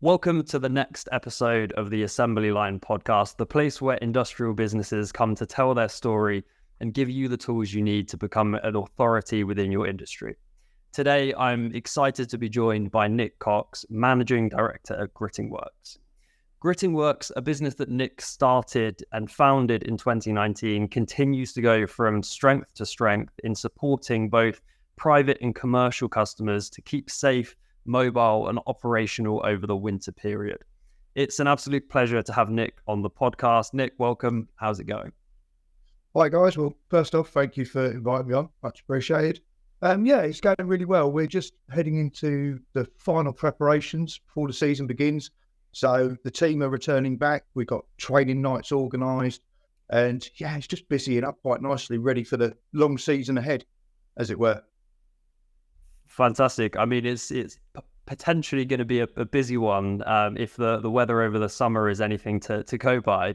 Welcome to the next episode of the Assembly Line podcast, the place where industrial businesses come to tell their story and give you the tools you need to become an authority within your industry. Today, I'm excited to be joined by Nick Cox, Managing Director at Gritting Works. Gritting Works, a business that Nick started and founded in 2019, continues to go from strength to strength in supporting both private and commercial customers to keep safe, mobile and operational over the winter period. It's an absolute pleasure to have Nick on the podcast. Nick, welcome. How's it going? Hi guys. Well, first off, thank you for inviting me on. Much appreciated. It's going really well. We're just heading into the final preparations before the season begins. So the team are returning back. We've got training nights organised, and it's just busying up quite nicely, ready for the long season ahead, as it were. Fantastic. I mean, it's potentially going to be a busy one if the weather over the summer is anything to go by.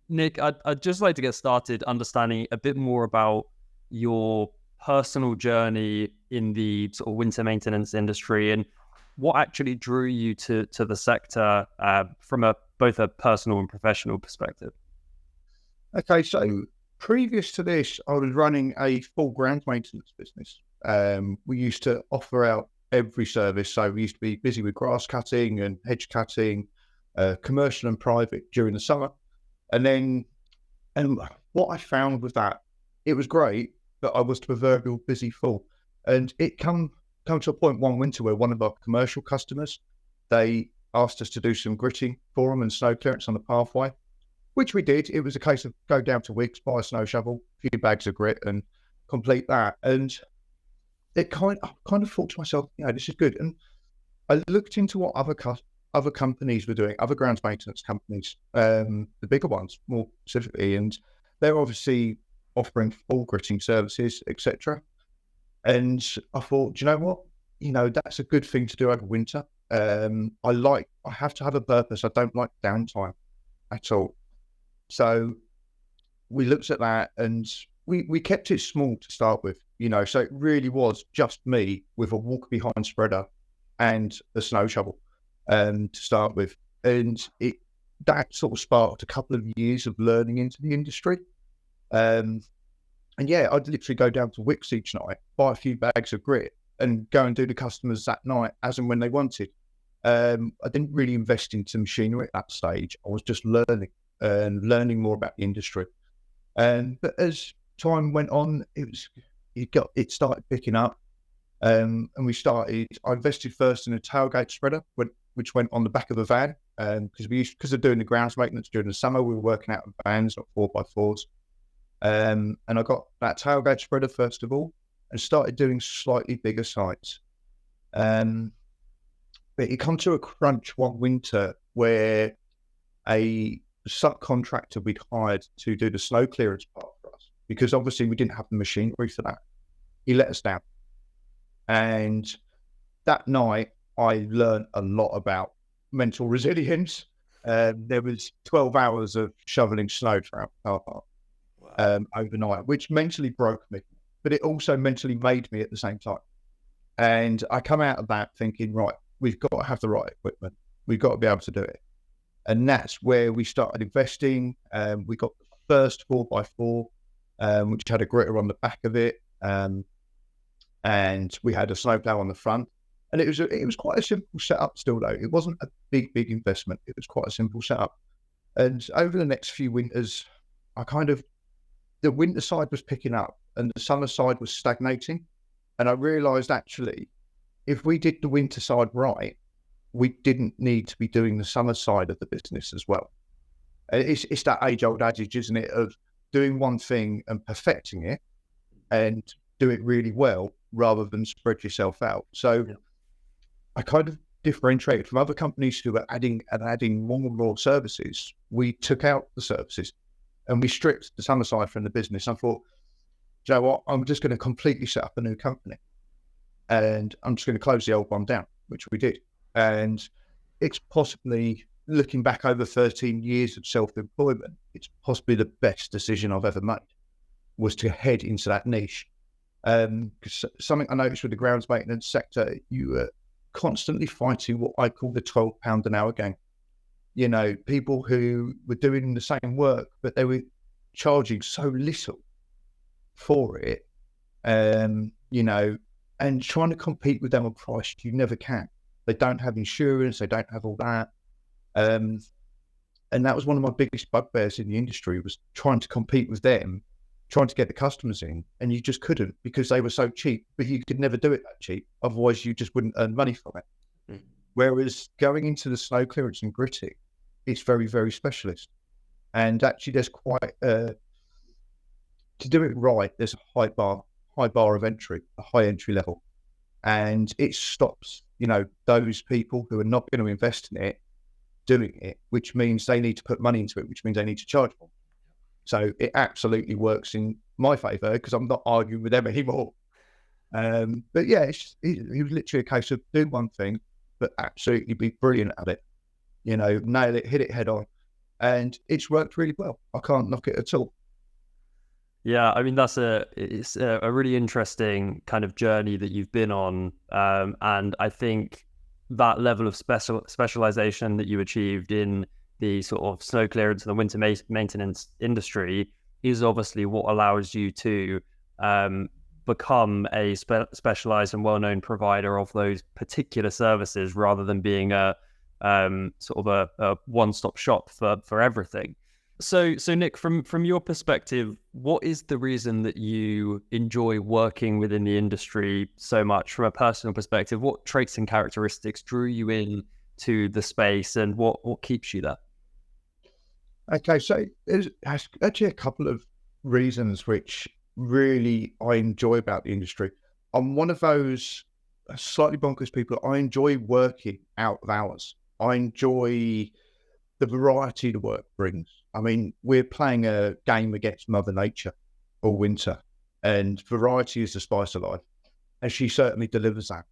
Nick, I'd just like to get started understanding a bit more about your personal journey in the sort of winter maintenance industry and what actually drew you to the sector from both a personal and professional perspective. Okay, so previous to this, I was running a full ground maintenance business. We used to offer out every service. So we used to be busy with grass cutting and hedge cutting, commercial and private during the summer. And what I found with that, it was great, but I was the proverbial busy fool. And it come to a point one winter where one of our commercial customers, they asked us to do some gritting for them and snow clearance on the pathway, which we did. It was a case of go down to Wickes, buy a snow shovel, a few bags of grit and complete that. And I kind of thought to myself, this is good. And I looked into what other companies were doing, other grounds maintenance companies, the bigger ones more specifically, and they're obviously offering full gritting services, etc. And I thought, do you know what? That's a good thing to do over winter. I have to have a purpose. I don't like downtime at all. So we looked at that and we kept it small to start with. So it really was just me with a walk behind spreader and a snow shovel to start with. And that sort of sparked a couple of years of learning into the industry. I'd literally go down to Wickes each night, buy a few bags of grit and go and do the customers that night as and when they wanted. I didn't really invest into machinery at that stage. I was just learning more about the industry. But as time went on, it started picking up, and I invested first in a tailgate spreader, which went on the back of a van, because of doing the grounds maintenance during the summer, we were working out of vans, not 4x4s, and I got that tailgate spreader first of all, and started doing slightly bigger sites. But it come to a crunch one winter where a subcontractor we'd hired to do the snow clearance part for us, because obviously we didn't have the machinery for that. He let us down. And that night I learned a lot about mental resilience. There was 12 hours of shoveling snow throughout the car park overnight, which mentally broke me, but it also mentally made me at the same time. And I come out of that thinking, right, we've got to have the right equipment. We've got to be able to do it. And that's where we started investing. We got the first 4x4, which had a gritter on the back of it, and we had a snowplow on the front. And it was quite a simple setup still, though. It wasn't a big investment. It was quite a simple setup. And over the next few winters, the winter side was picking up and the summer side was stagnating. And I realised actually, if we did the winter side right, we didn't need to be doing the summer side of the business as well. It's that age-old adage, isn't it, of doing one thing and perfecting it and do it really well rather than spread yourself out. So I kind of differentiated from other companies who were adding more and more services. We took out the services and we stripped the summer side from the business. I thought, you know what, I'm just going to completely set up a new company and I'm just going to close the old one down, which we did. And it's possibly, looking back over 13 years of self-employment, it's possibly the best decision I've ever made, was to head into that niche. Because something I noticed with the grounds maintenance sector, you constantly fighting what I call the £12 an hour gang. You know, people who were doing the same work, but they were charging so little for it, you know, and trying to compete with them on price, you never can. They don't have insurance, they don't have all that. And that was one of my biggest bugbears in the industry, was trying to compete with them, trying to get the customers in, and you just couldn't, because they were so cheap, but you could never do it that cheap. Otherwise you just wouldn't earn money from it. Mm. Whereas going into the snow clearance and gritting, it's very, very specialist. And actually there's quite, to do it right, there's a high bar of entry, a high entry level. And it stops, you know, those people who are not going to invest in it doing it, which means they need to put money into it, which means they need to charge more. So it absolutely works in my favour, because I'm not arguing with them anymore. But yeah, it was literally a case of do one thing, but absolutely be brilliant at it. You know, nail it, hit it head on. And it's worked really well. I can't knock it at all. Yeah, I mean, it's a really interesting kind of journey that you've been on. And I think that level of specialization that you achieved in the sort of snow clearance and the winter maintenance industry is obviously what allows you to become a specialized and well-known provider of those particular services, rather than being a sort of a one-stop shop for everything. So Nick, from your perspective, what is the reason that you enjoy working within the industry so much from a personal perspective? What traits and characteristics drew you in to the space, and what keeps you there? Okay, so there's actually a couple of reasons which really I enjoy about the industry. I'm one of those slightly bonkers people. I enjoy working out of hours. I enjoy the variety the work brings. I mean, we're playing a game against Mother Nature all winter, and variety is the spice of life, and she certainly delivers that.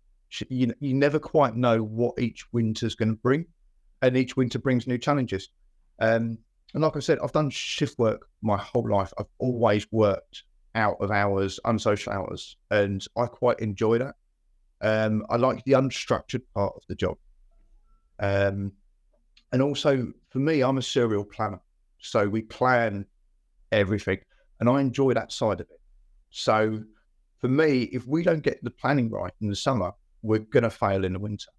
You never quite know what each winter's going to bring, and each winter brings new challenges. And like I said, I've done shift work my whole life. I've always worked out of hours, unsocial hours, and I quite enjoy that. I like the unstructured part of the job. And also, for me, I'm a serial planner. So we plan everything, and I enjoy that side of it. So for me, if we don't get the planning right in the summer, we're going to fail in the winter.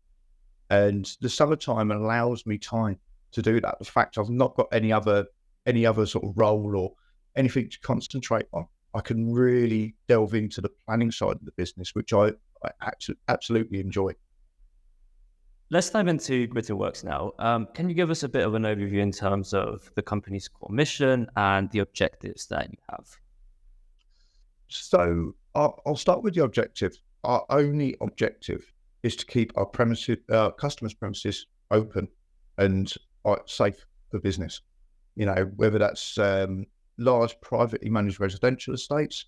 And the summertime allows me time to do that. The fact I've not got any other sort of role or anything to concentrate on, I can really delve into the planning side of the business, which I absolutely enjoy. Let's dive into Gritting Works now. Can you give us a bit of an overview in terms of the company's core mission and the objectives that you have? So I'll start with the objective. Our only objective is to keep our customers' premises open and safe for business. You know, whether that's large privately managed residential estates,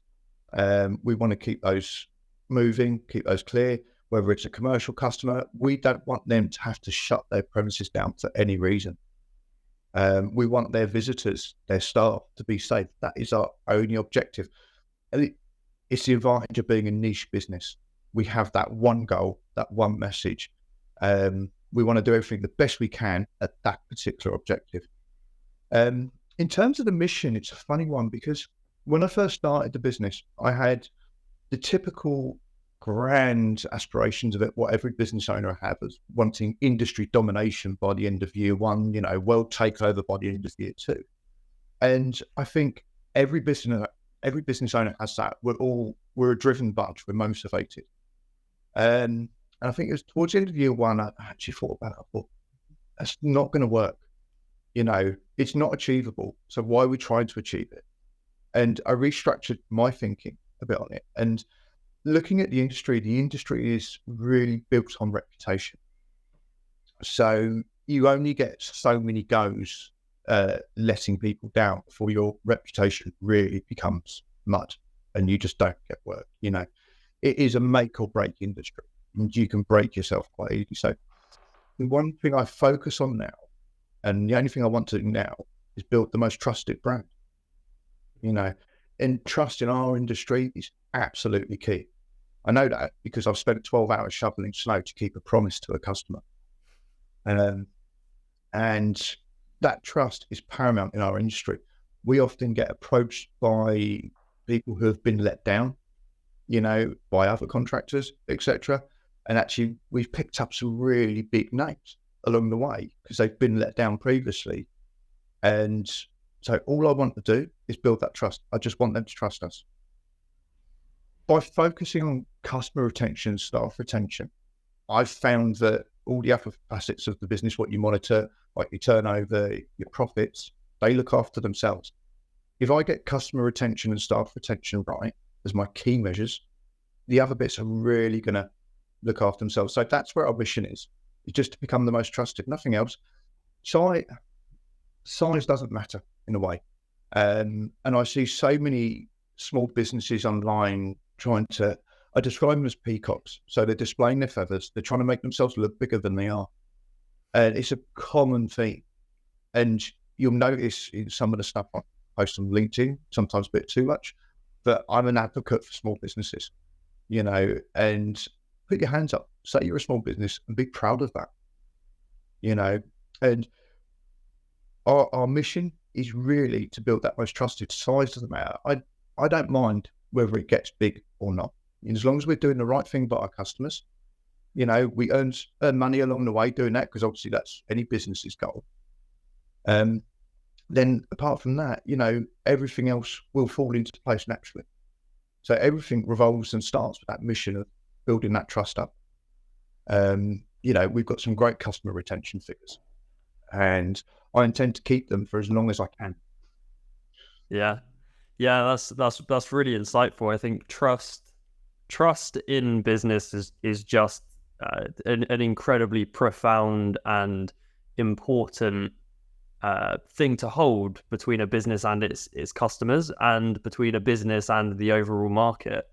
we want to keep those moving, keep those clear. Whether it's a commercial customer, we don't want them to have to shut their premises down for any reason. We want their visitors, their staff, to be safe. That is our only objective. And it's the advantage of being a niche business. We have that one goal, that one message. We want to do everything the best we can at that particular objective. In terms of the mission, it's a funny one, because when I first started the business, I had the typical grand aspirations of it, what every business owner has, as wanting industry domination by the end of year one, you know, world takeover by the end of year two. And I think every business owner has that. We're a driven bunch, we're motivated. And I think it was towards the end of year one, I actually thought about it. I thought, that's not going to work. You know, it's not achievable. So why are we trying to achieve it? And I restructured my thinking a bit on it. And looking at the industry is really built on reputation. So you only get so many goes letting people down before your reputation really becomes mud and you just don't get work. You know, it is a make or break industry, and you can break yourself quite easily. So the one thing I focus on now, and the only thing I want to do now, is build the most trusted brand. You know, and trust in our industry is absolutely key. I know that because I've spent 12 hours shoveling snow to keep a promise to a customer. And that trust is paramount in our industry. We often get approached by people who have been let down, by other contractors, etc. And actually, we've picked up some really big names along the way because they've been let down previously. And so all I want to do is build that trust. I just want them to trust us. By focusing on customer retention, staff retention, I've found that all the other facets of the business, what you monitor, like your turnover, your profits, they look after themselves. If I get customer retention and staff retention right as my key measures, the other bits are really going to look after themselves. So that's where our mission is just to become the most trusted, nothing else. Size doesn't matter in a way. And I see so many small businesses online I describe them as peacocks. So they're displaying their feathers. They're trying to make themselves look bigger than they are. And it's a common theme. And you'll notice in some of the stuff I post on LinkedIn, sometimes a bit too much, but I'm an advocate for small businesses, and put your hands up, say you're a small business and be proud of that, and our mission is really to build that most trusted. Size doesn't matter. I don't mind whether it gets big or not. And as long as we're doing the right thing by our customers, we earn money along the way doing that, because obviously that's any business's goal. Then apart from that, everything else will fall into place naturally. So everything revolves and starts with that mission of building that trust up. We've got some great customer retention figures, and I intend to keep them for as long as I can. Yeah, that's really insightful. I think trust in business is just an incredibly profound and important thing to hold between a business and its customers, and between a business and the overall market.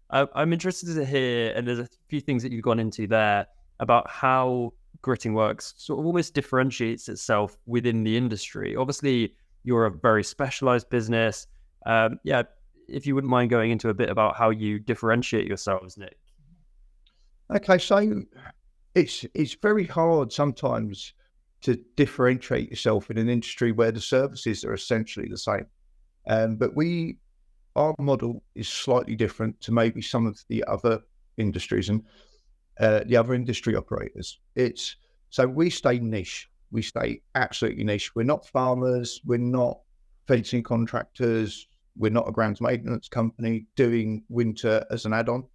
I'm interested to hear, and there's a few things that you've gone into there about how Gritting Works sort of almost differentiates itself within the industry. Obviously, you're a very specialized business. If you wouldn't mind going into a bit about how you differentiate yourselves, Nick. Okay, so it's very hard sometimes to differentiate yourself in an industry where the services are essentially the same. But our model is slightly different to maybe some of the other industries and the other industry operators. So we stay niche. We stay absolutely niche. We're not farmers. We're not fencing contractors. We're not a grounds maintenance company doing winter as an add-on.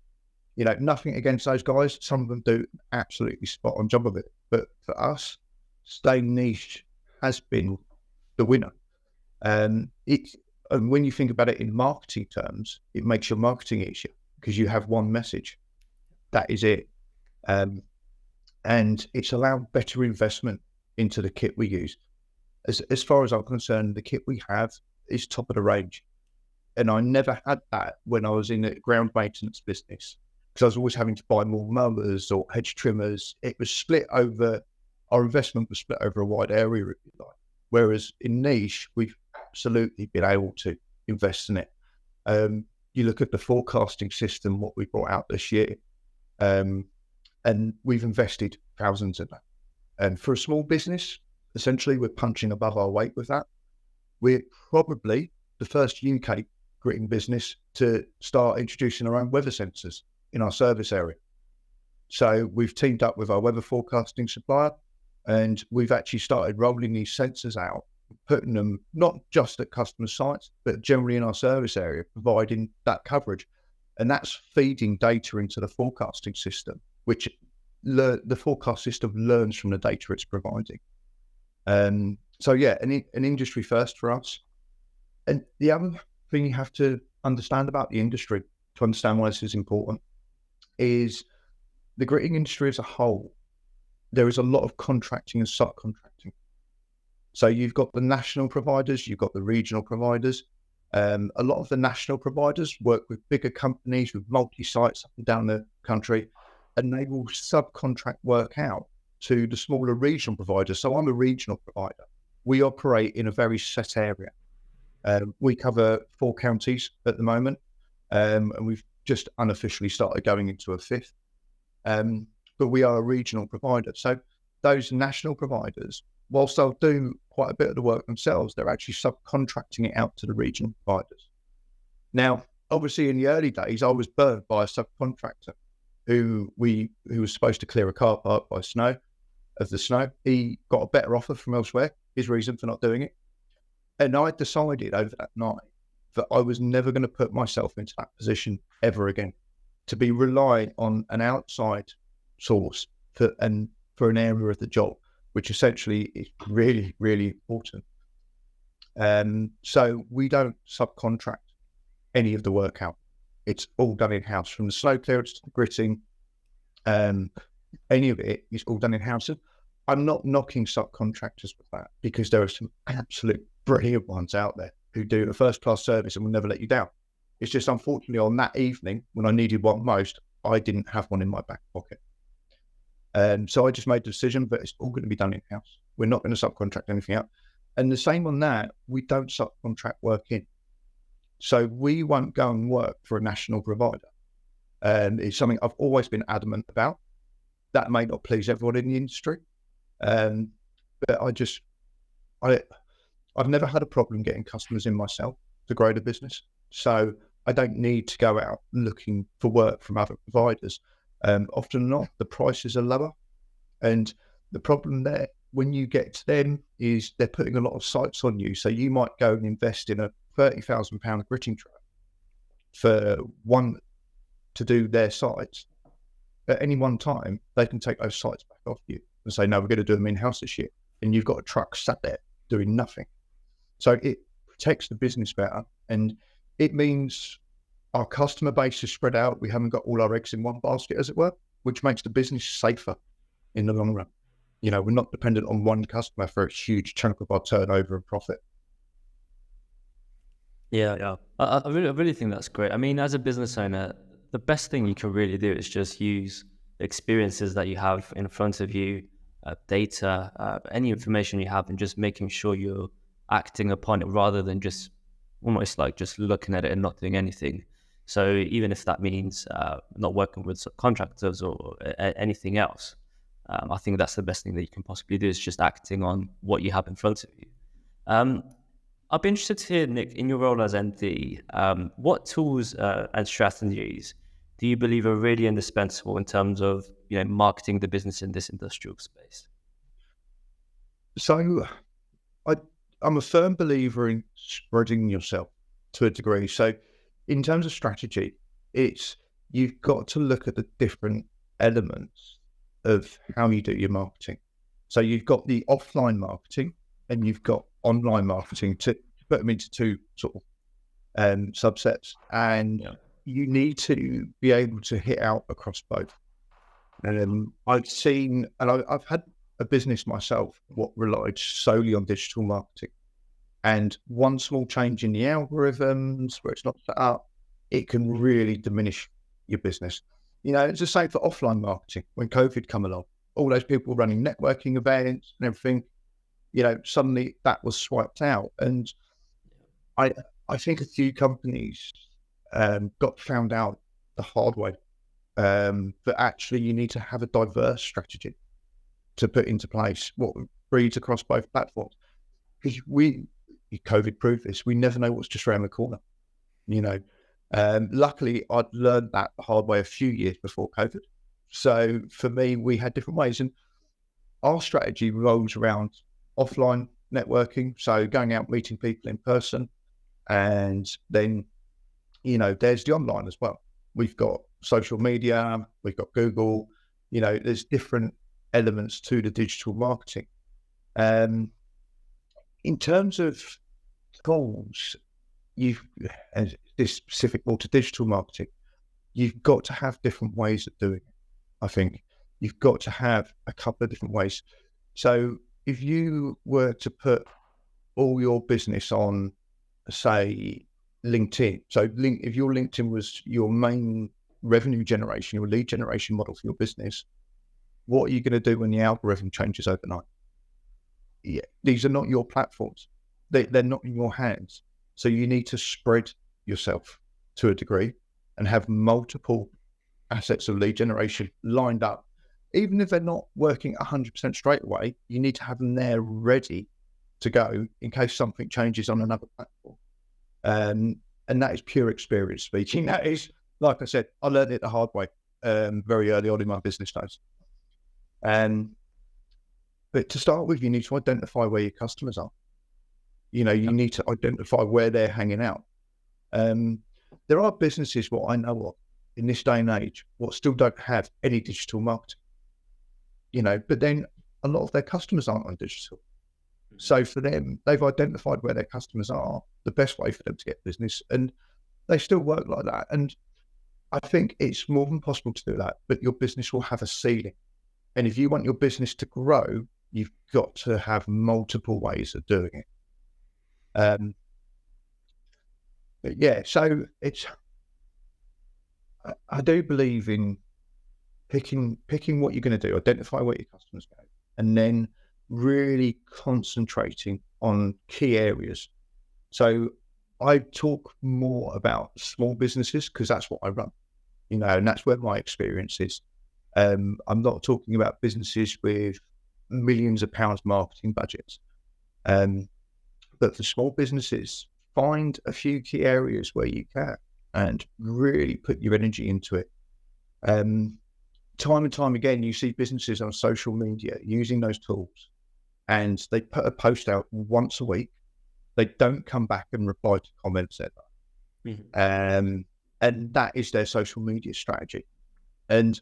Nothing against those guys. Some of them do absolutely spot on job of it. But for us, staying niche has been the winner. And when you think about it in marketing terms, it makes your marketing easier because you have one message. That is it. And it's allowed better investment into the kit we use. As far as I'm concerned, the kit we have is top of the range. And I never had that when I was in the ground maintenance business, because I was always having to buy more mowers or hedge trimmers. It was our investment was split over a wide area, if you like. Whereas in niche, we've absolutely been able to invest in it. You look at the forecasting system, what we brought out this year, and we've invested thousands in that. And for a small business, essentially, we're punching above our weight with that. We're probably the first UK gritting business to start introducing our own weather sensors in our service area. So we've teamed up with our weather forecasting supplier, and we've actually started rolling these sensors out, putting them not just at customer sites, but generally in our service area, providing that coverage. And that's feeding data into the forecasting system, which the forecast system learns from the data it's providing. So yeah, an industry first for us. And the other thing you have to understand about the industry to understand why this is important is the gritting industry as a whole. There is a lot of contracting and subcontracting. So you've got the national providers, you've got the regional providers. A lot of the national providers work with bigger companies with multi-sites up and down the country, and they will subcontract work out to the smaller regional providers. So I'm a regional provider. We operate in a very set area. We cover 4 counties at the moment, and we've just unofficially started going into a fifth. But we are a regional provider. So those national providers, whilst they'll do quite a bit of the work themselves, they're actually subcontracting it out to the regional providers. Now, obviously in the early days, I was burned by a subcontractor who was supposed to clear a car park by snow. He got a better offer from elsewhere, his reason for not doing it. And I decided over that night that I was never going to put myself into that position ever again, to be relying on an outside source for an area of the job, which essentially is really, really important. So we don't subcontract any of the work out. It's all done in-house, from the snow clearance to the gritting. Any of it is all done in-house. I'm not knocking subcontractors with that, because there are some absolute brilliant ones out there who do a first-class service and will never let you down. It's just, unfortunately, on that evening when I needed one most, I didn't have one in my back pocket. So I just made the decision that it's all going to be done in-house. We're not going to subcontract anything out. And the same on that, we don't subcontract work in. So we won't go and work for a national provider. It's something I've always been adamant about. That may not please everyone in the industry. But I've never had a problem getting customers in myself to grow the business. So I don't need to go out looking for work from other providers. Often not, the prices are lower. And the problem there, when you get to them, is they're putting a lot of sites on you. So you might go and invest in a £30,000 gritting truck for one to do their sites. At any one time, they can take those sites back off you and say, no, we're going to do them in-house this year. And you've got a truck sat there doing nothing. So it protects the business better. And it means our customer base is spread out. We haven't got all our eggs in one basket, as it were, which makes the business safer in the long run. You know, we're not dependent on one customer for a huge chunk of our turnover and profit. Yeah. I really think that's great. I mean, as a business owner, the best thing you can really do is just use the experiences that you have in front of you, data, any information you have, and just making sure you're acting upon it rather than just almost like just looking at it and not doing anything. So even if that means not working with subcontractors or anything else, I think that's the best thing that you can possibly do, is just acting on what you have in front of you. I'd be interested to hear, Nick, in your role as MD, what tools and strategies do you believe are really indispensable in terms of, marketing the business in this industrial space? So I'm a firm believer in spreading yourself to a degree. So in terms of strategy, you've got to look at the different elements of how you do your marketing. So you've got the offline marketing and you've got online marketing, to put them into two sort of subsets. And you need to be able to hit out across both. I've had a business myself what relied solely on digital marketing, and one small change in the algorithms where it's not set up, it can really diminish your business. It's the same for offline marketing. When COVID come along, all those people running networking events and everything, suddenly that was swiped out. And I think a few companies got found out the hard way, that actually you need to have a diverse strategy to put into place what breeds across both platforms. Because COVID proved this, we never know what's just around the corner. Luckily, I'd learned that the hard way a few years before COVID. So for me, we had different ways, and our strategy revolves around offline networking. So going out, meeting people in person, and then, there's the online as well. We've got social media, we've got Google, there's different elements to the digital marketing. In terms of goals, and this specific more to digital marketing, you've got to have different ways of doing it. I think you've got to have a couple of different ways. So if you were to put all your business on, say, LinkedIn, if your LinkedIn was your main revenue generation, your lead generation model for your business, what are you going to do when the algorithm changes overnight? Yeah, these are not your platforms. They're not in your hands. So you need to spread yourself to a degree. and have multiple assets of lead generation lined up. Even if they're not working 100% straight away, you need to have them there ready to go in case something changes on another platform. And that is pure experience speaking. That is, like I said, I learned it the hard way very early on in my business days. But to start with, you need to identify where your customers are. You need to identify where they're hanging out. There are businesses, what I know of in this day and age, what still don't have any digital marketing. But then a lot of their customers aren't on digital. So for them, they've identified where their customers are, the best way for them to get business, and they still work like that. And I think it's more than possible to do that, but your business will have a ceiling. And if you want your business to grow, you've got to have multiple ways of doing it. But yeah, so I do believe in picking what you're going to do, identify where your customers go, and then really concentrating on key areas. So I talk more about small businesses because that's what I run, and that's where my experience is. I'm not talking about businesses with millions of pounds marketing budgets. But for small businesses, find a few key areas where you can and really put your energy into it. Time and time again, you see businesses on social media using those tools, and they put a post out once a week. They don't come back and reply to comments ever. Mm-hmm. And that is their social media strategy. And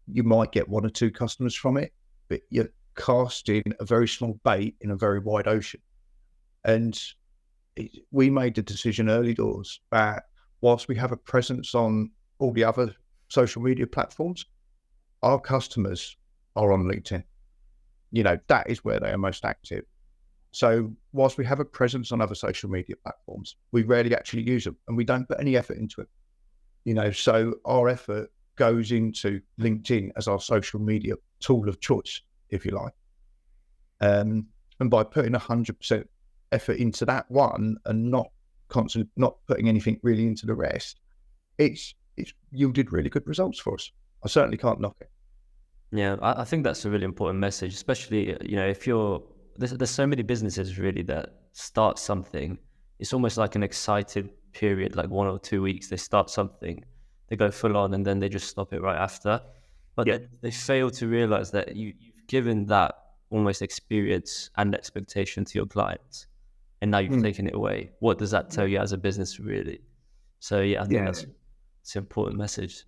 you might get one or two customers from it, but you're casting a very small bait in a very wide ocean. And we made the decision early doors that whilst we have a presence on all the other social media platforms, our customers are on LinkedIn. That is where they are most active. So whilst we have a presence on other social media platforms, we rarely actually use them, and we don't put any effort into it. So our effort goes into LinkedIn as our social media tool of choice, if you like. And by putting 100% effort into that one and not putting anything really into the rest, it's yielded really good results for us. I certainly can't knock it. Yeah, I think that's a really important message, especially, if there's so many businesses really that start something. It's almost like an excited period, like 1 or 2 weeks. They start something, they go full on, and then they just stop it right after. But they fail to realize that you've given that almost experience and expectation to your clients, and now you've taken it away. What does that tell you as a business, really? So I think that's an important message.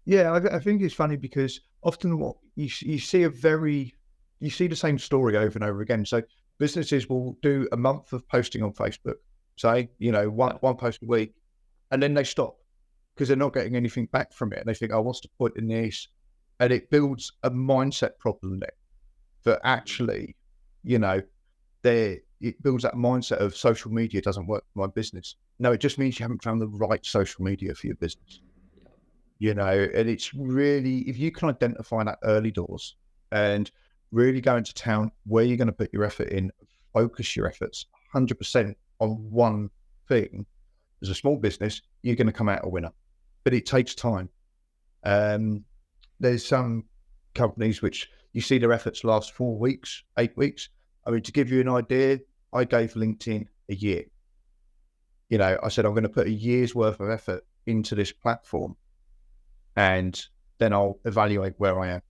Yeah, I think it's funny because often what you see you see the same story over and over again. So businesses will do a month of posting on Facebook, say, one post a week, and then they stop because they're not getting anything back from it. And they think, what's the point in this? And it builds a mindset problem there that actually, it builds that mindset of social media doesn't work for my business. No, it just means you haven't found the right social media for your business. And it's really, if you can identify that early doors and really go into town where you're going to put your effort in, focus your efforts 100% on one thing, as a small business, you're going to come out a winner. But it takes time. There's some companies which you see their efforts last 4 weeks, 8 weeks. I mean, to give you an idea, I gave LinkedIn a year. I said, I'm going to put a year's worth of effort into this platform, and then I'll evaluate where I am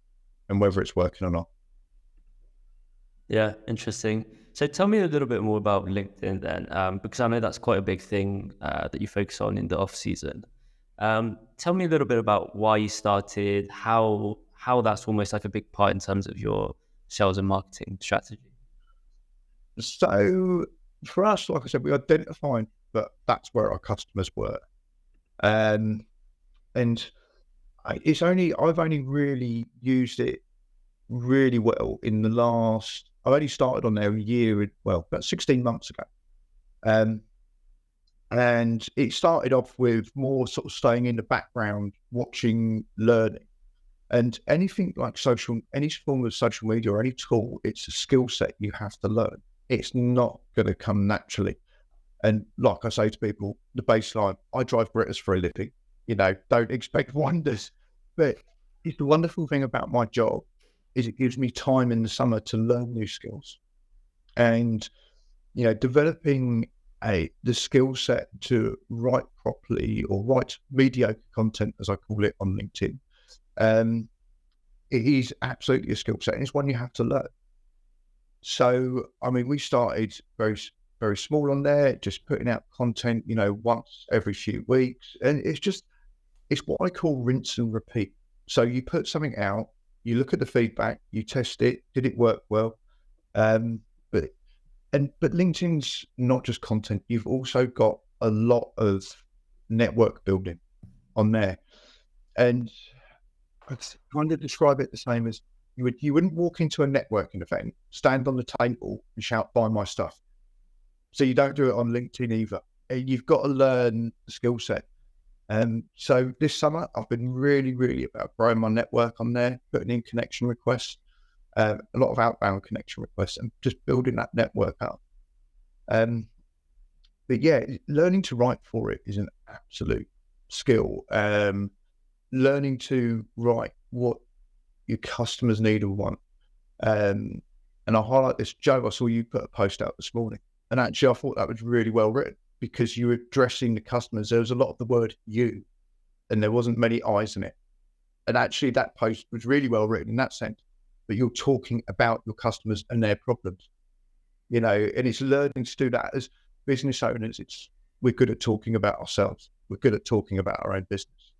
and whether it's working or not. Yeah, interesting. So tell me a little bit more about LinkedIn then, because I know that's quite a big thing that you focus on in the off season. Tell me a little bit about why you started, how that's almost like a big part in terms of your sales and marketing strategy. So for us, like I said, we identified that that's where our customers were. And I've only really used it really well in the last, I only started on there about 16 months ago. And it started off with more sort of staying in the background, watching, learning. And anything like any form of social media or any tool, it's a skill set you have to learn. It's not going to come naturally. And like I say to people, the baseline, I drive Britas for a living. don't expect wonders. But it's the wonderful thing about my job is it gives me time in the summer to learn new skills and, developing the skill set to write properly or write mediocre content, as I call it on LinkedIn. It is absolutely a skill set, and it's one you have to learn. So, I mean, we started very, very small on there, just putting out content, once every few weeks. And it's what I call rinse and repeat. So you put something out, you look at the feedback, you test it, did it work well? But LinkedIn's not just content. You've also got a lot of network building on there. And I kind of describe it the same as you wouldn't walk into a networking event, stand on the table and shout, "Buy my stuff." So you don't do it on LinkedIn either. You've got to learn the skill set. So this summer, I've been really, really about growing my network on there, putting in connection requests, a lot of outbound connection requests, and just building that network up. But yeah, learning to write for it is an absolute skill. Learning to write what your customers need or want. And I highlight this, Joe, I saw you put a post out this morning, and actually I thought that was really well written because you were addressing the customers. There was a lot of the word "you," and there wasn't many I's in it. And actually that post was really well written in that sense, but you're talking about your customers and their problems, and it's learning to do that as business owners. We're good at talking about ourselves. We're good at talking about our own business.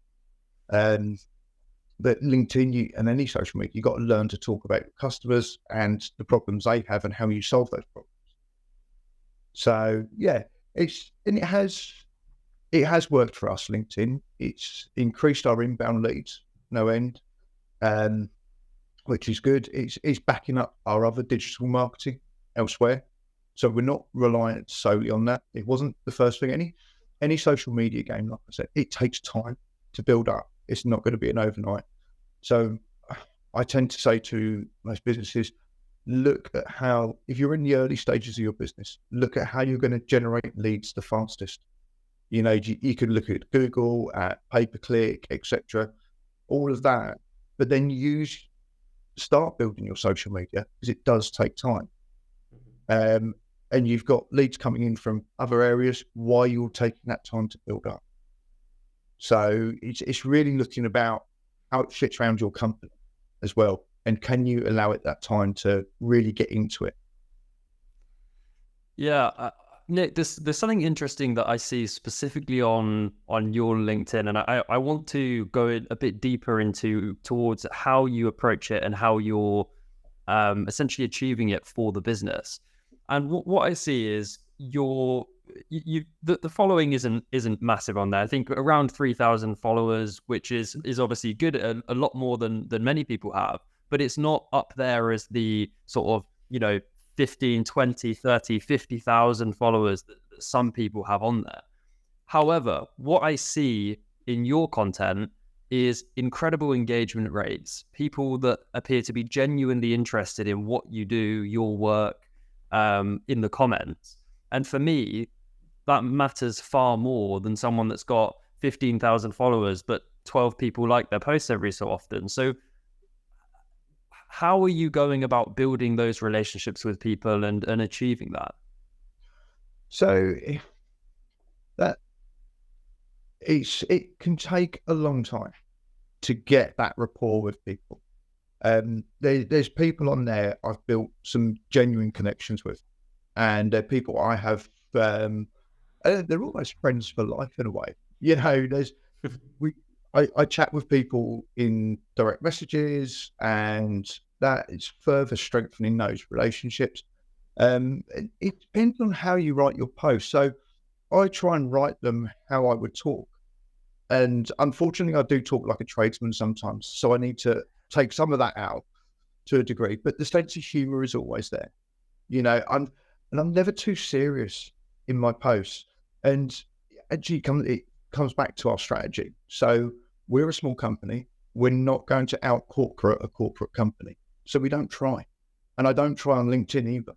But LinkedIn and any social media, you've got to learn to talk about your customers and the problems they have and how you solve those problems. So yeah, it has worked for us, LinkedIn. It's increased our inbound leads, no end, which is good. It's backing up our other digital marketing elsewhere. So we're not reliant solely on that. It wasn't the first thing. Any social media game, like I said, it takes time to build up. It's not going to be an overnight. So I tend to say to most businesses, look at how, if you're in the early stages of your business, look at how you're going to generate leads the fastest. You can look at Google, at pay-per-click, etc., all of that, but then start building your social media because it does take time. And you've got leads coming in from other areas while you're taking that time to build up. So it's really looking about how it fits around your company as well. And can you allow it that time to really get into it? Yeah, Nick, there's something interesting that I see specifically on your LinkedIn, and I want to go a bit deeper towards how you approach it and how you're essentially achieving it for the business. And what I see is the following isn't massive on there. I think around 3,000 followers, which is obviously good, a lot more than many people have, but it's not up there as the sort of 15, 20, 30, 50,000 followers that some people have on there. However, what I see in your content is incredible engagement rates, people that appear to be genuinely interested in what you do, your work, in the comments. And for me, that matters far more than someone that's got 15,000 followers, but 12 people like their posts every so often. So how are you going about building those relationships with people and achieving that? So it can take a long time to get that rapport with people. There's people on there I've built some genuine connections with, and they're people I have. They're almost friends for life in a way. I chat with people in direct messages, and that is further strengthening those relationships. It depends on how you write your posts. So I try and write them how I would talk, and unfortunately, I do talk like a tradesman sometimes. So I need to take some of that out to a degree, but the sense of humor is always there. I'm never too serious in my posts. And actually it comes back to our strategy. So we're a small company. We're not going to out corporate a corporate company. So we don't try. And I don't try on LinkedIn either.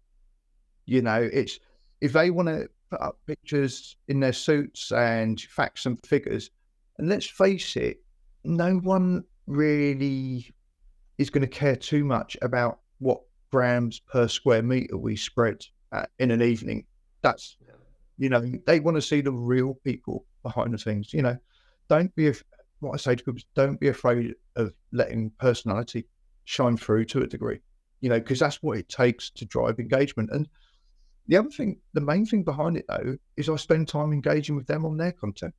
It's, if they want to put up pictures in their suits and facts and figures, And let's face it, no one really is going to care too much about what grams per square meter we spread in an evening. That's, they want to see the real people behind the things. Don't be, what I say to people is, don't be afraid of letting personality shine through to a degree, because that's what it takes to drive engagement. And the main thing behind it though, is I spend time engaging with them on their content.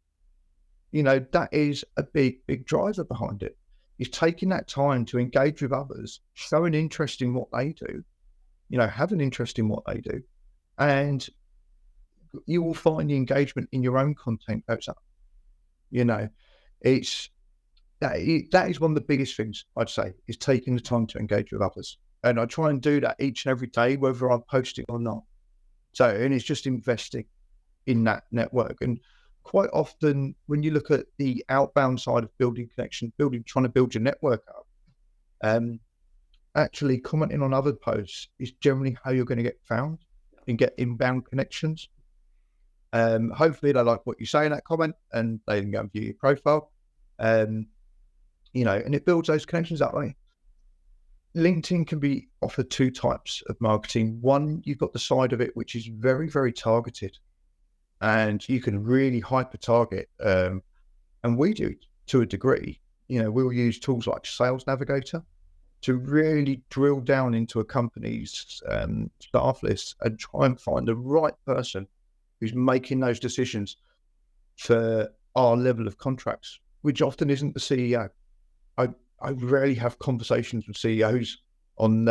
That is a big, big driver behind it. Is taking that time to engage with others, showing interest in what they do, have an interest in what they do, and you will find the engagement in your own content goes up. It's that is one of the biggest things I'd say, is taking the time to engage with others. And I try and do that each and every day, whether I'm posting or not. So, and it's just investing in that network. And quite often when you look at the outbound side of building connection, trying to build your network up, actually commenting on other posts is generally how you're going to get found and get inbound connections. Hopefully they like what you say in that comment and they can go and view your profile. And it builds those connections that way. LinkedIn can be offered two types of marketing. One, you've got the side of it, which is very, very targeted, and you can really hyper target. And we do to a degree. We'll use tools like Sales Navigator to really drill down into a company's staff list and try and find the right person who's making those decisions for our level of contracts, which often isn't the CEO. I rarely have conversations with CEOs on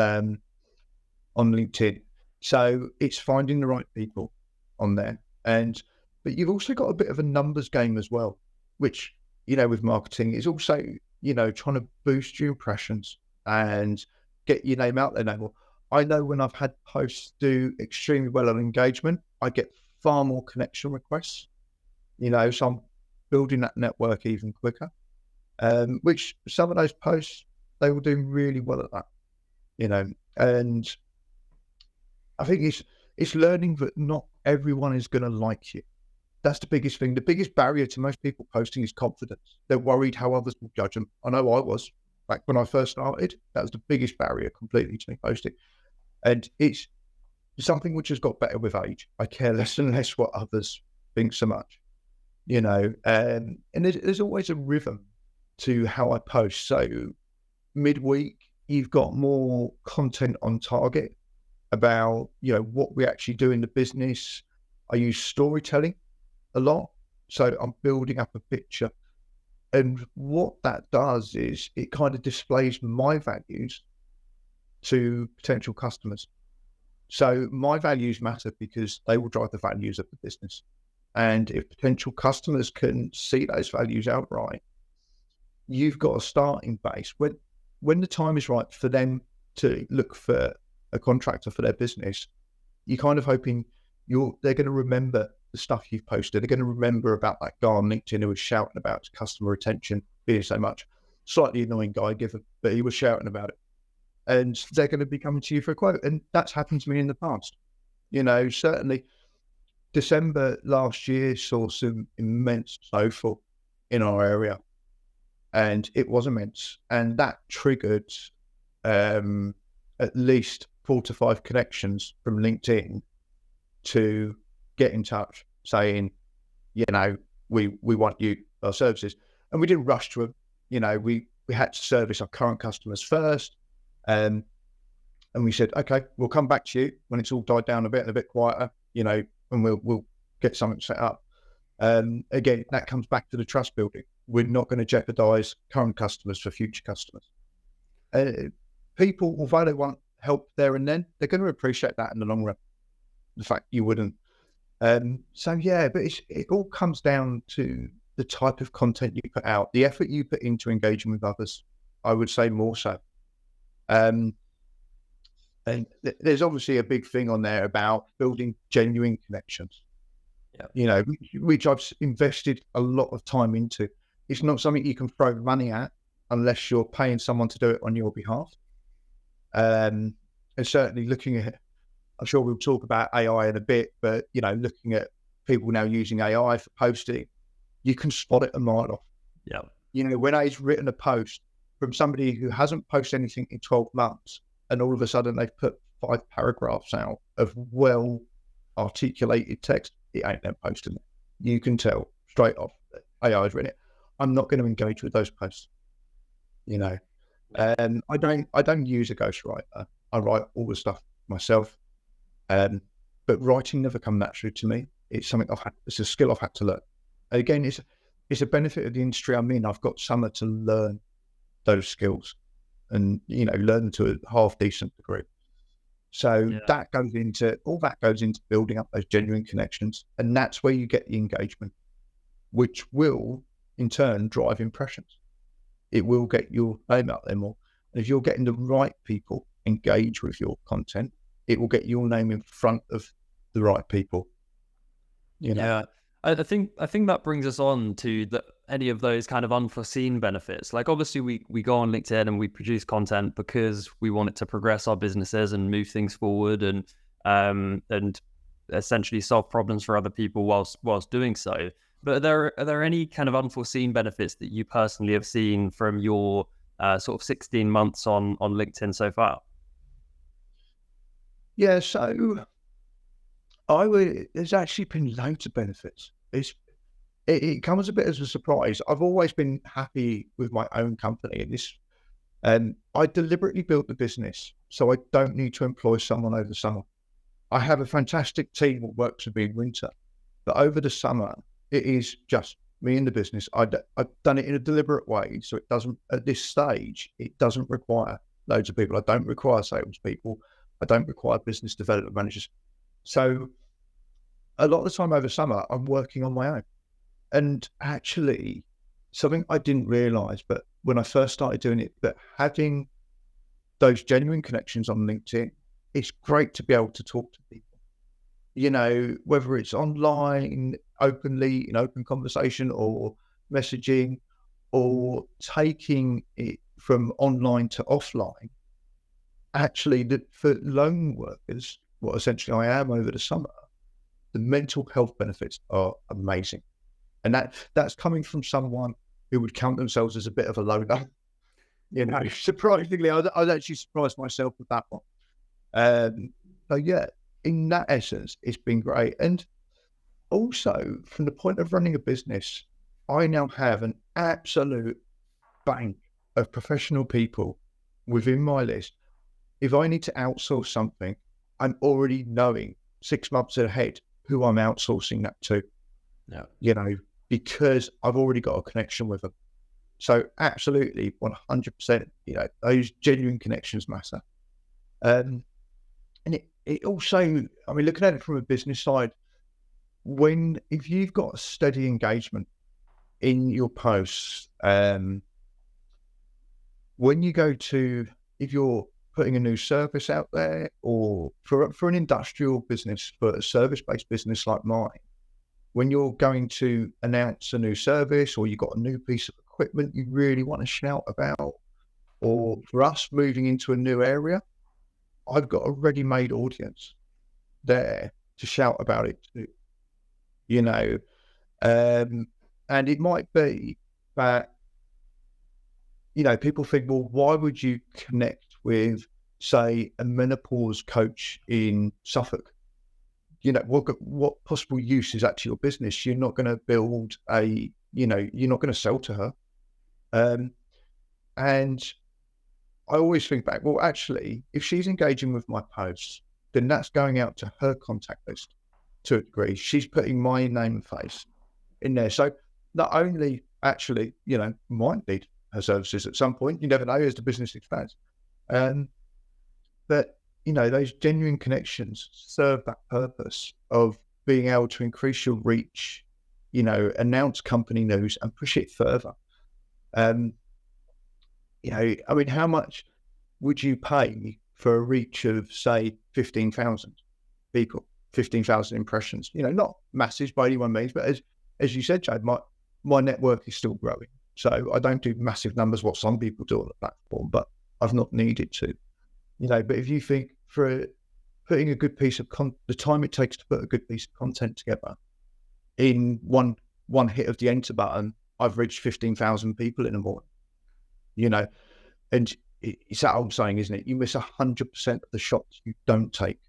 LinkedIn. So it's finding the right people on there. But you've also got a bit of a numbers game as well, which, with marketing is also, trying to boost your impressions and get your name out there now. I know when I've had posts do extremely well on engagement, I get far more connection requests, so I'm building that network even quicker. Which some of those posts, they will do really well at that, and I think it's learning that not everyone is going to like you. That's the biggest thing. The biggest barrier to most people posting is confidence. They're worried how others will judge them. I know I was back when I first started. That was the biggest barrier completely to me posting. And it's something which has got better with age. I care less and less what others think so much, and there's always a rhythm to how I post. So midweek, you've got more content on target about, what we actually do in the business. I use storytelling a lot. So I'm building up a picture. And what that does is it kind of displays my values to potential customers. So my values matter because they will drive the values of the business. And if potential customers can see those values outright, you've got a starting base. When the time is right for them to look for a contractor for their business, you're kind of hoping they're going to remember the stuff you've posted. They're going to remember about that guy on LinkedIn who was shouting about customer retention being so much. Slightly annoying guy, given, but he was shouting about it. And they're going to be coming to you for a quote. And that's happened to me in the past. Certainly December last year saw some immense snowfall in our area. And it was immense. And that triggered at least 4 to 5 connections from LinkedIn to get in touch saying, we want our services. And we didn't rush to them. We had to service our current customers first. And we said, okay, we'll come back to you when it's all died down a bit and a bit quieter, and we'll get something set up. Again, that comes back to the trust building. We're not going to jeopardize current customers for future customers. People, although they want help there and then, they're going to appreciate that in the long run. The fact you wouldn't. But it all comes down to the type of content you put out, the effort you put into engaging with others. I would say more so. And there's obviously a big thing on there about building genuine connections. Yeah. Which I've invested a lot of time into. It's not something you can throw money at unless you're paying someone to do it on your behalf. And certainly looking at, I'm sure we'll talk about AI in a bit, but looking at people now using AI for posting, you can spot it a mile off. Yeah. When I've written a post from somebody who hasn't posted anything in 12 months, and all of a sudden they've put 5 paragraphs out of well articulated text, it ain't them posting it. You can tell straight off that AI's written it. I'm not going to engage with those posts. I don't use a ghostwriter. I write all the stuff myself. But writing never come naturally to me. It's something it's a skill I've had to learn. Again, it's a benefit of the industry I'm in. I've got summer to learn those skills and, learn them to a half decent degree. So that goes into building up those genuine connections. And that's where you get the engagement, which will in turn drive impressions. It will get your name out there more. And if you're getting the right people engage with your content, it will get your name in front of the right people. Yeah. I think that brings us on to any of those kind of unforeseen benefits. Like obviously we go on LinkedIn and we produce content because we want it to progress our businesses and move things forward and essentially solve problems for other people whilst doing so. But are there any kind of unforeseen benefits that you personally have seen from your sort of 16 months on LinkedIn so far? Yeah, so there's actually been loads of benefits. It comes a bit as a surprise. I've always been happy with my own company, and I deliberately built the business so I don't need to employ someone over the summer. I have a fantastic team that works with me in winter, but over the summer it is just me and the business. I've done it in a deliberate way, so it doesn't at this stage. It doesn't require loads of people. I don't require salespeople. I don't require business development managers. So a lot of the time over summer, I'm working on my own. And actually, something I didn't realize, but when I first started doing it, that having those genuine connections on LinkedIn, it's great to be able to talk to people, whether it's online, openly, in open conversation or messaging, or taking it from online to offline. Actually, for lone workers, what essentially I am over the summer, the mental health benefits are amazing. And that's coming from someone who would count themselves as a bit of a loner. Surprisingly, I was actually surprised myself with that one. So yeah, in that essence, it's been great. And also from the point of running a business, I now have an absolute bank of professional people within my list. If I need to outsource something, I'm already knowing 6 months ahead who I'm outsourcing that to. Yeah. Because I've already got a connection with them. So absolutely 100%, those genuine connections matter. And it also, I mean, looking at it from a business side, if you've got a steady engagement in your posts, when you if you're putting a new service out there, or for an industrial business, for a service-based business like mine, when you're going to announce a new service or you've got a new piece of equipment you really want to shout about, or for us moving into a new area, I've got a ready-made audience there to shout about it too. And it might be that, people think, well, why would you connect with, say, a menopause coach in Suffolk? What possible use is that to your business? You're not going to build you're not going to sell to her. And I always think back, well, actually, if she's engaging with my posts, then that's going out to her contact list to a degree. She's putting my name and face in there. So not only actually, might need her services at some point, you never know as the business expands. But those genuine connections serve that purpose of being able to increase your reach, announce company news and push it further. I mean, how much would you pay for a reach of, say, 15,000 people, 15,000 impressions? Not massive by any one means, but as you said, Jade, my network is still growing. So I don't do massive numbers, what some people do on the platform, but I've not needed to. But if you think for putting a good piece of the time it takes to put a good piece of content together in one hit of the enter button, I've reached 15,000 people in a morning, you know, and it's that old saying, isn't it? You miss 100% of the shots you don't take,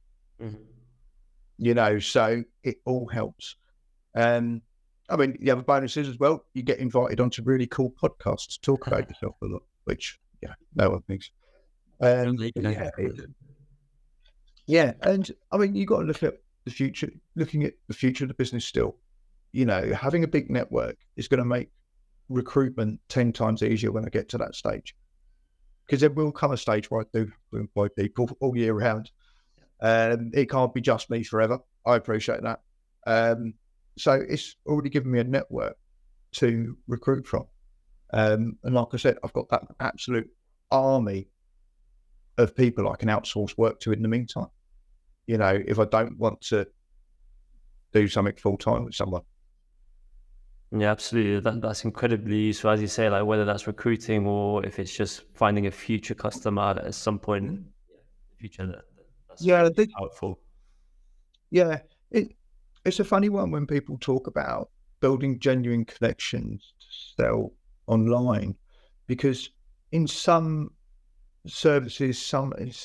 you know, so it all helps. I mean, the other bonuses as well, you get invited onto really cool podcasts to talk about yourself a lot, which, no one thinks. Yeah, and I mean, you've got to look at the future, looking at the future of the business still. You know, having a big network is going to make recruitment 10 times easier when I get to that stage. Because there will come a stage where I do employ people all year round. It can't be just me forever. I appreciate that. So it's already given me a network to recruit from. And like I said, I've got that absolute army of people I can outsource work to in the meantime. You know, if I don't want to do something full time with someone. Yeah, absolutely. That's incredibly useful, as you say, like whether that's recruiting or if it's just finding a future customer at some point in the future. That's really helpful. Yeah, it's a funny one when people talk about building genuine connections to sell online, because in some services,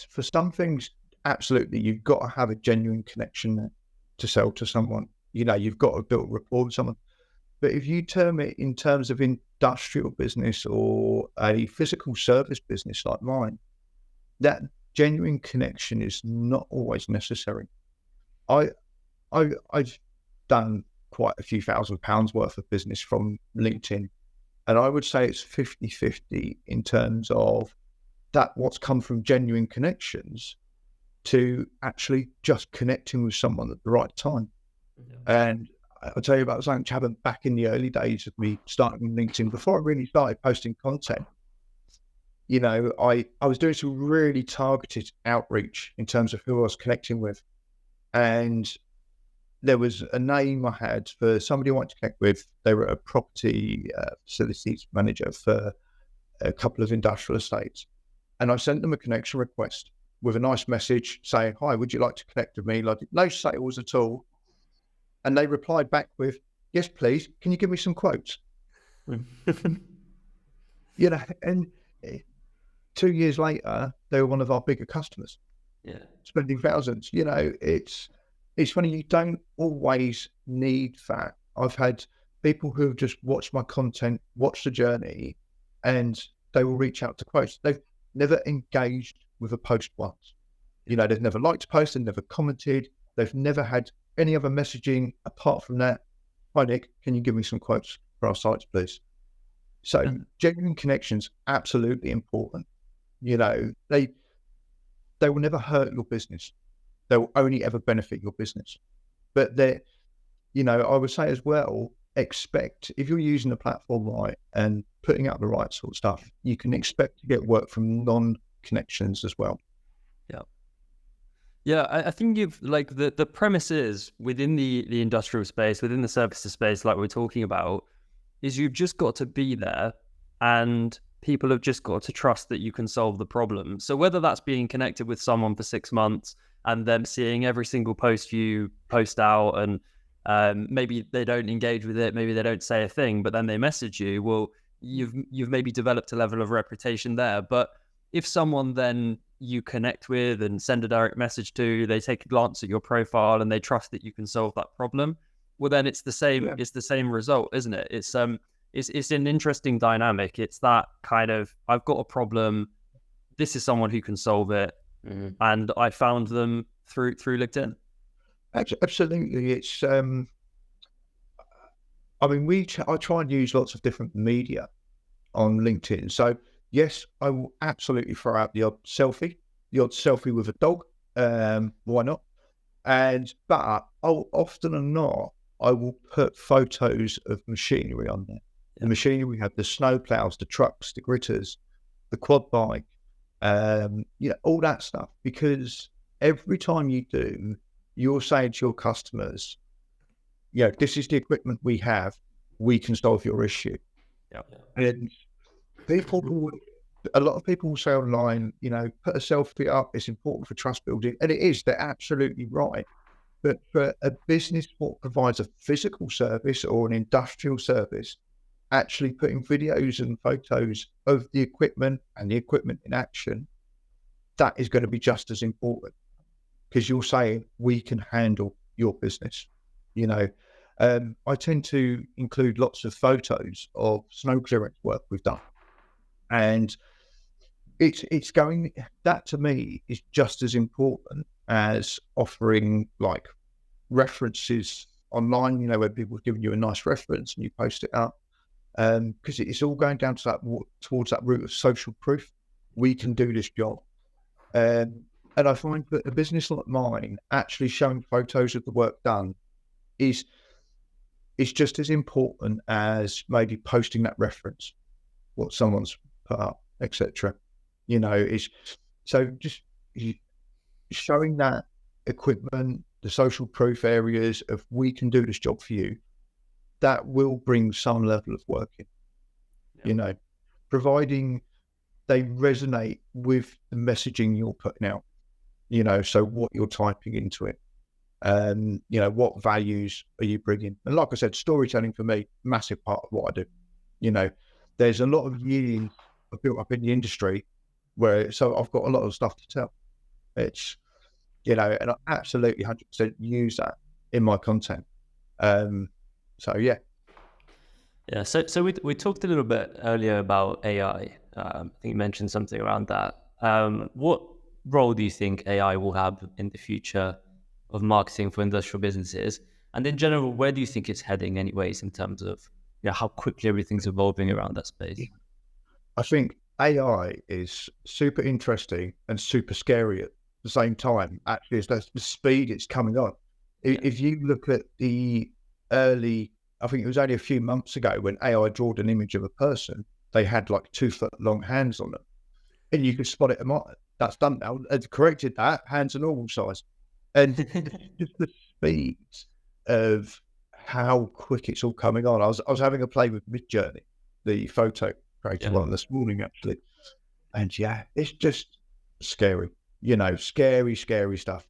for some things, absolutely, you've got to have a genuine connection to sell to someone. You know, you've got to build rapport with someone. But if you term it in terms of industrial business or a physical service business like mine, that genuine connection is not always necessary. I've done quite a few £1,000s worth of business from LinkedIn, and I would say it's 50-50 in terms of that what's come from genuine connections to actually just connecting with someone at the right time. And I'll tell you about something which happened back in the early days of me starting on LinkedIn, before I really started posting content. You know, I was doing some really targeted outreach in terms of who I was connecting with. And there was a name I had for somebody I wanted to connect with. They were a property facilities manager for a couple of industrial estates. And I sent them a connection request with a nice message saying, "Hi, would you like to connect with me?" Like, no sales at all. And they replied back with, "Yes, please. Can you give me some quotes?" You know, and 2 years later, they were one of our bigger customers. Yeah, spending thousands. You know, it's funny. You don't always need that. I've had people who have just watched my content, watched the journey, and they will reach out to quotes. They've never engaged with a post once. You know, they've never liked a post, they've never commented, they've never had any other messaging apart from that. "Hi Nick, can you give me some quotes for our sites, please?" So genuine connections, absolutely important. You know, they will never hurt your business. They will only ever benefit your business. But you know, I would say as well, expect, if you're using the platform right and putting out the right sort of stuff, you can expect to get work from non-connections as well. Yeah, I think you've, like, the premise is within the industrial space, within the services space, like we're talking about, is you've just got to be there, and people have just got to trust that you can solve the problem. So whether that's being connected with someone for 6 months and them seeing every single post you post out, and maybe they don't engage with it, maybe they don't say a thing, but then they message you, well, you've maybe developed a level of reputation there. But if someone then you connect with and send a direct message to, they take a glance at your profile and they trust that you can solve that problem, well, then it's the same. Yeah. It's the same result, isn't it? It's an interesting dynamic. It's that kind of, I've got a problem, this is someone who can solve it, and I found them through LinkedIn. Absolutely. It's I mean, I try and use lots of different media on LinkedIn. So yes, I will absolutely throw out the odd selfie with a dog. Why not? But I'll often or not, I will put photos of machinery on there. The machinery, we have the snow plows, the trucks, the gritters, the quad bike, all that stuff. Because every time you do, you're saying to your customers, this is the equipment we have, we can solve your issue. Yeah. And a lot of people will say online, put a selfie up, it's important for trust building. And it is, they're absolutely right. But for a business that provides a physical service or an industrial service, actually putting videos and photos of the equipment and the equipment in action, that is going to be just as important, because you're saying we can handle your business. I tend to include lots of photos of snow clearance work we've done, and it's going, that to me is just as important as offering like references online, where people are giving you a nice reference and you post it up, because it's all going down to that, towards that route of social proof. We can do this job. And I find that a business like mine, actually showing photos of the work done is just as important as maybe posting that reference, what someone's put up, etc. Is so just showing that equipment, the social proof areas of we can do this job for you, that will bring some level of work in, providing they resonate with the messaging you're putting out, so what you're typing into it, what values are you bringing? And like I said, storytelling for me, massive part of what I do. There's a lot of years I've built up in the industry so I've got a lot of stuff to tell. It's, and I absolutely 100% use that in my content. So yeah. Yeah. So we talked a little bit earlier about AI. I think you mentioned something around that. What role do you think AI will have in the future of marketing for industrial businesses? And in general, where do you think it's heading anyways, in terms of how quickly everything's evolving around that space? I think AI is super interesting and super scary at the same time, actually, is the speed it's coming on. If you look at the early, I think it was only a few months ago when AI drawed an image of a person, they had like 2 foot long hands on them, and you could spot it a mile. That's done now. It's corrected that, hands are normal size. And just the speed of how quick it's all coming on. I was having a play with Midjourney, the photo creator one this morning, actually. And yeah, it's just scary, scary stuff.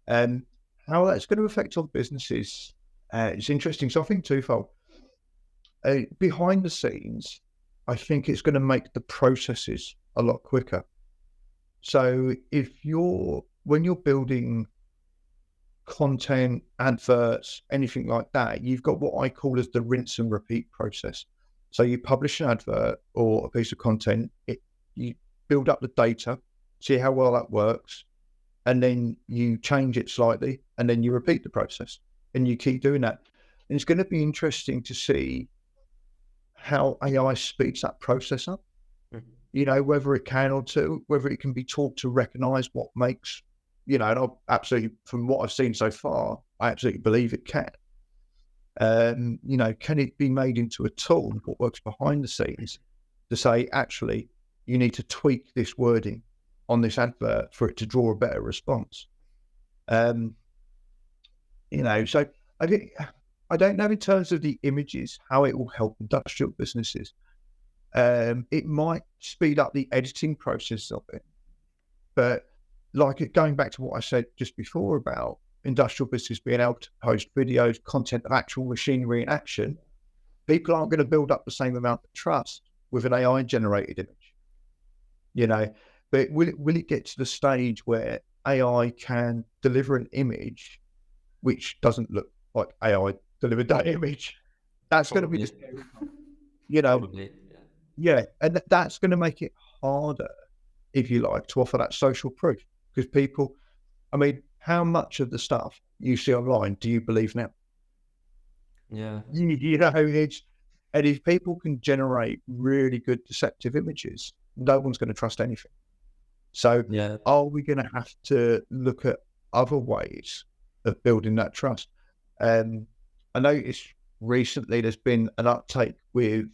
And how that's going to affect on businesses, it's interesting. So I think twofold. Behind the scenes, I think it's going to make the processes a lot quicker. So when you're building content, adverts, anything like that, you've got what I call as the rinse and repeat process. So you publish an advert or a piece of content, you build up the data, see how well that works, and then you change it slightly, and then you repeat the process, and you keep doing that. And it's going to be interesting to see how AI speeds that process up. Whether it can whether it can be taught to recognize what makes, and I'll absolutely, from what I've seen so far, I absolutely believe it can. Can it be made into a tool that works behind the scenes to say, actually, you need to tweak this wording on this advert for it to draw a better response? So I don't know in terms of the images how it will help industrial businesses. It might speed up the editing process of it, but going back to what I said just before about industrial business being able to post videos, content of actual machinery in action, people aren't going to build up the same amount of trust with an AI generated image, but will it get to the stage where AI can deliver an image which doesn't look like AI delivered that image? That's going to be the scary part, Probably. Yeah, and that's going to make it harder, if you like, to offer that social proof, because people, how much of the stuff you see online do you believe now? Yeah. And if people can generate really good deceptive images, no one's going to trust anything. So are we going to have to look at other ways of building that trust? I noticed recently there's been an uptake with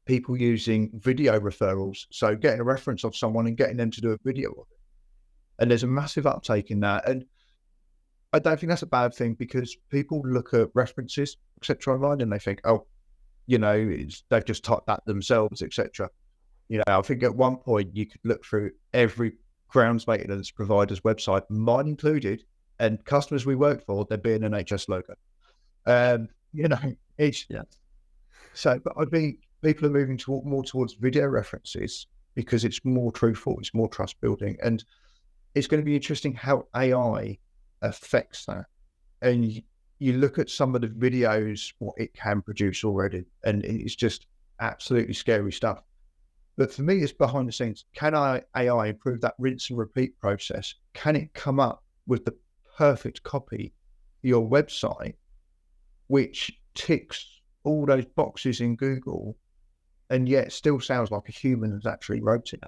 people using video referrals. So getting a reference of someone and getting them to do a video of it. And there's a massive uptake in that. And I don't think that's a bad thing, because people look at references, etc. online, and they think, they've just typed that themselves, etc. I think at one point you could look through every grounds maintenance provider's website, mine included, and customers we work for, there'd be an NHS logo. So, but I think people are moving more towards video references because it's more truthful, it's more trust building, and it's going to be interesting how AI affects that. And you look at some of the videos, what it can produce already, and it's just absolutely scary stuff. But for me, it's behind the scenes. Can AI improve that rinse and repeat process? Can it come up with the perfect copy for your website, which ticks all those boxes in Google, and yet still sounds like a human has actually wrote it?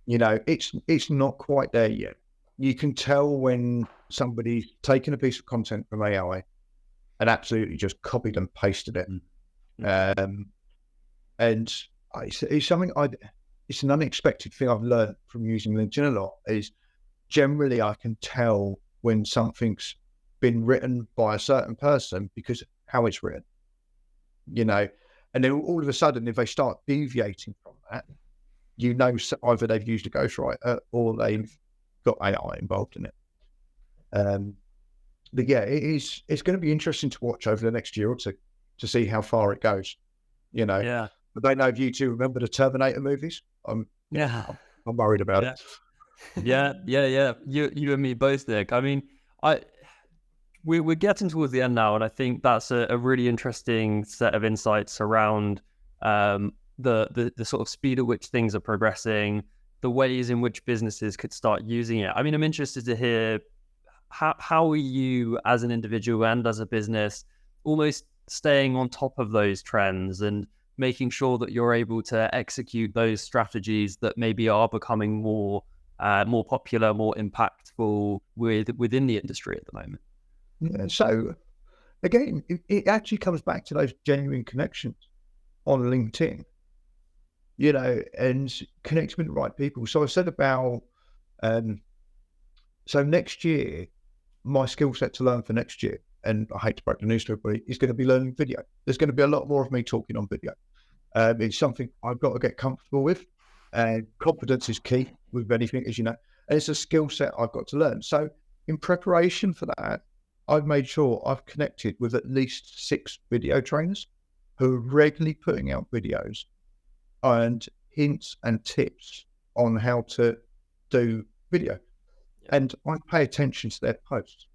You know, it's not quite there yet. You can tell when somebody's taken a piece of content from AI and absolutely just copied and pasted it. And it's something it's an unexpected thing I've learned from using LinkedIn a lot, is generally I can tell when something's been written by a certain person because how it's written, you know, and then all of a sudden, if they start deviating from that, you know, either they've used a ghostwriter or they've got AI involved in it. But yeah, it's going to be interesting to watch over the next year or two to see how far it goes, you know. Yeah. But I know if you two remember the Terminator movies. I'm worried about it. Yeah. You and me both, Nick. I mean, we're getting towards the end now, and I think that's a really interesting set of insights around the sort of speed at which things are progressing, the ways in which businesses could start using it. I mean, I'm interested to hear how are you as an individual and as a business almost staying on top of those trends and making sure that you're able to execute those strategies that maybe are becoming more popular, more impactful within the industry at the moment. Yeah, so again, it actually comes back to those genuine connections on LinkedIn, you know, and connecting with the right people. So I said about, so next year, my skill set to learn for next year, and I hate to break the news to everybody, is going to be learning video. There's going to be a lot more of me talking on video. It's something I've got to get comfortable with, and confidence is key with anything, as you know, and it's a skill set I've got to learn. So in preparation for that, I've made sure I've connected with at least 6 video trainers who are regularly putting out videos and hints and tips on how to do video. And I pay attention to their posts.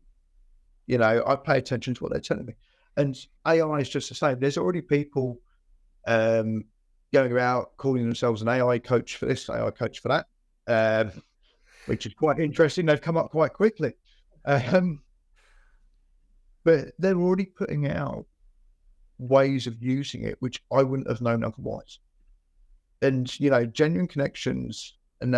You know, I pay attention to what they're telling me. And AI is just the same. There's already people going around calling themselves an AI coach for this, AI coach for that, which is quite interesting. They've come up quite quickly. But they're already putting out ways of using it, which I wouldn't have known otherwise. And, you know, genuine connections and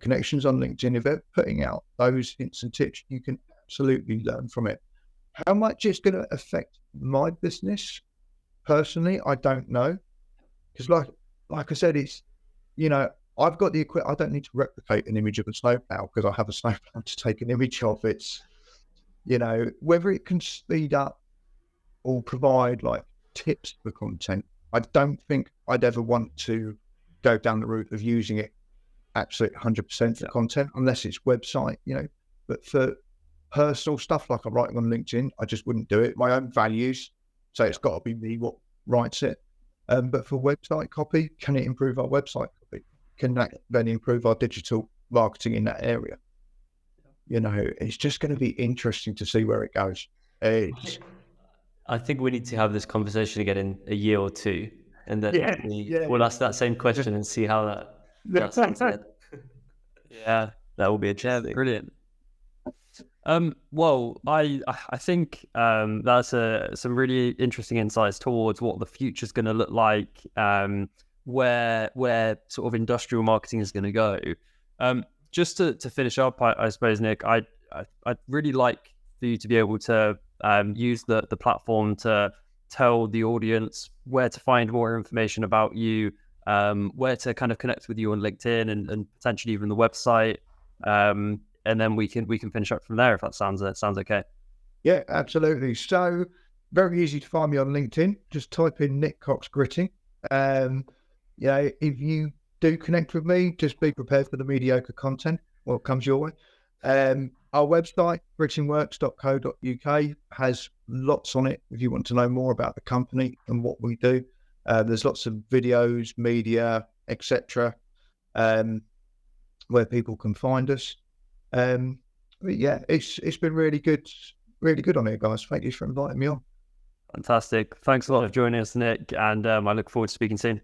connections on LinkedIn, if they're putting out those hints and tips, you can absolutely learn from it. How much it's going to affect my business personally, I don't know. Because like I said, it's, you know, I've got the equipment. I don't need to replicate an image of a snowplow because I have a snowplow to take an image of. It's, you know, whether it can speed up or provide like tips for content, I don't think I'd ever want to go down the route of using it absolutely 100% for content, unless it's website, you know. But for personal stuff like I'm writing on LinkedIn, I just wouldn't do it. My own values, so it's got to be me what writes it. But for website copy, can it improve our website copy? Can that then improve our digital marketing in that area? You know, it's just going to be interesting to see where it goes. I think we need to have this conversation again in a year or two, and then we'll ask that same question and see how that's yeah, that will be interesting. Brilliant. Well, I think that's some really interesting insights towards what the future is going to look like, where sort of industrial marketing is going to go. Just to finish up, I suppose, Nick, I'd really like for you to be able to use the platform to tell the audience where to find more information about you, where to kind of connect with you on LinkedIn and potentially even the website. And then we can finish up from there if that sounds okay. Yeah, absolutely. So very easy to find me on LinkedIn. Just type in Nick Cox Gritting. You know, if you do connect with me, just be prepared for the mediocre content. What comes your way. Our website, grittingworks.co.uk, has lots on it if you want to know more about the company and what we do. There's lots of videos, media, etc., where people can find us. But yeah, it's been really good on here, guys. Thank you for inviting me on. Fantastic. Thanks a lot for joining us, Nick, and I look forward to speaking soon.